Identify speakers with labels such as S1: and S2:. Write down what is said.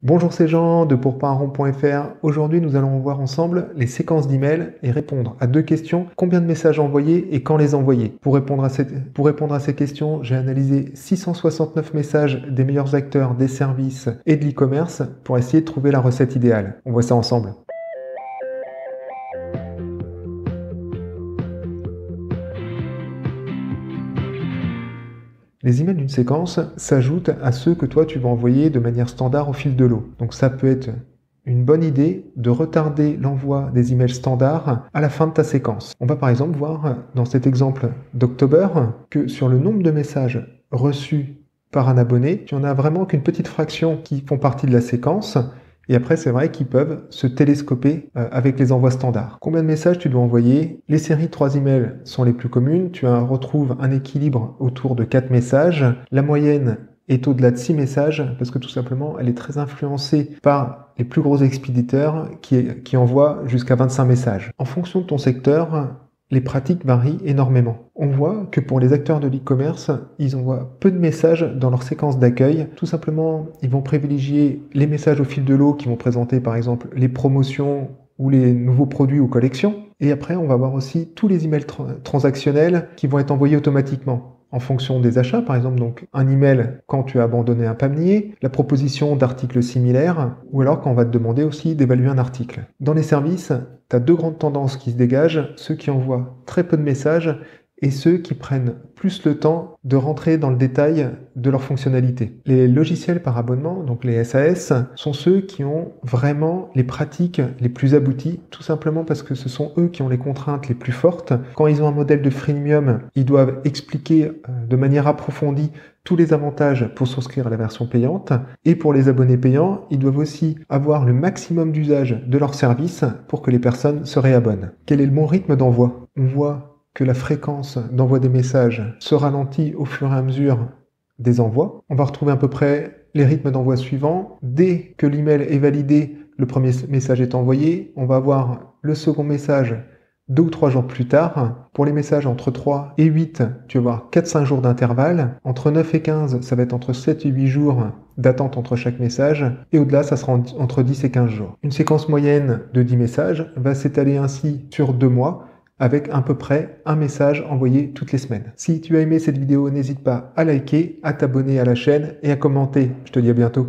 S1: Bonjour c'est Jean de pourparunrond.fr. Aujourd'hui nous allons voir ensemble les séquences d'emails et répondre à deux questions. Combien de messages envoyer et quand les envoyer? Pour répondre à ces questions, j'ai analysé 669 messages des meilleurs acteurs des services et de l'e-commerce pour essayer de trouver la recette idéale. On voit ça ensemble. Les emails d'une séquence s'ajoutent à ceux que toi tu vas envoyer de manière standard au fil de l'eau. Donc ça peut être une bonne idée de retarder l'envoi des emails standards à la fin de ta séquence. On va par exemple voir dans cet exemple d'October que sur le nombre de messages reçus par un abonné, tu en as vraiment qu'une petite fraction qui font partie de la séquence. Et après, c'est vrai qu'ils peuvent se télescoper avec les envois standards. Combien de messages tu dois envoyer? Les séries de 3 emails sont les plus communes. Tu retrouves un équilibre autour de 4 messages. La moyenne est au-delà de 6 messages parce que tout simplement, elle est très influencée par les plus gros expéditeurs qui envoient jusqu'à 25 messages. En fonction de ton secteur, les pratiques varient énormément. On voit que pour les acteurs de l'e-commerce, ils envoient peu de messages dans leur séquence d'accueil. Tout simplement, ils vont privilégier les messages au fil de l'eau qui vont présenter par exemple les promotions ou les nouveaux produits ou collections. Et après, on va voir aussi tous les emails transactionnels qui vont être envoyés automatiquement en fonction des achats, par exemple donc un email quand tu as abandonné un panier, la proposition d'articles similaires, ou alors quand on va te demander aussi d'évaluer un article. Dans les services, tu as deux grandes tendances qui se dégagent, ceux qui envoient très peu de messages et ceux qui prennent plus le temps de rentrer dans le détail de leurs fonctionnalités. Les logiciels par abonnement, donc les SAS, sont ceux qui ont vraiment les pratiques les plus abouties, tout simplement parce que ce sont eux qui ont les contraintes les plus fortes. Quand ils ont un modèle de freemium, ils doivent expliquer de manière approfondie tous les avantages pour souscrire à la version payante. Et pour les abonnés payants, ils doivent aussi avoir le maximum d'usage de leur service pour que les personnes se réabonnent. Quel est le bon rythme d'envoi? On voit que la fréquence d'envoi des messages se ralentit au fur et à mesure des envois. On va retrouver à peu près les rythmes d'envoi suivants. Dès que l'email est validé, le premier message est envoyé. On va avoir le second message 2 ou 3 jours plus tard. Pour les messages entre 3 et 8, tu vas avoir 4-5 jours d'intervalle. Entre 9 et 15, ça va être entre 7 et 8 jours d'attente entre chaque message. Et au-delà, ça sera entre 10 et 15 jours. Une séquence moyenne de 10 messages va s'étaler ainsi sur 2 mois, avec à peu près un message envoyé toutes les semaines. Si tu as aimé cette vidéo, n'hésite pas à liker, à t'abonner à la chaîne et à commenter. Je te dis à bientôt.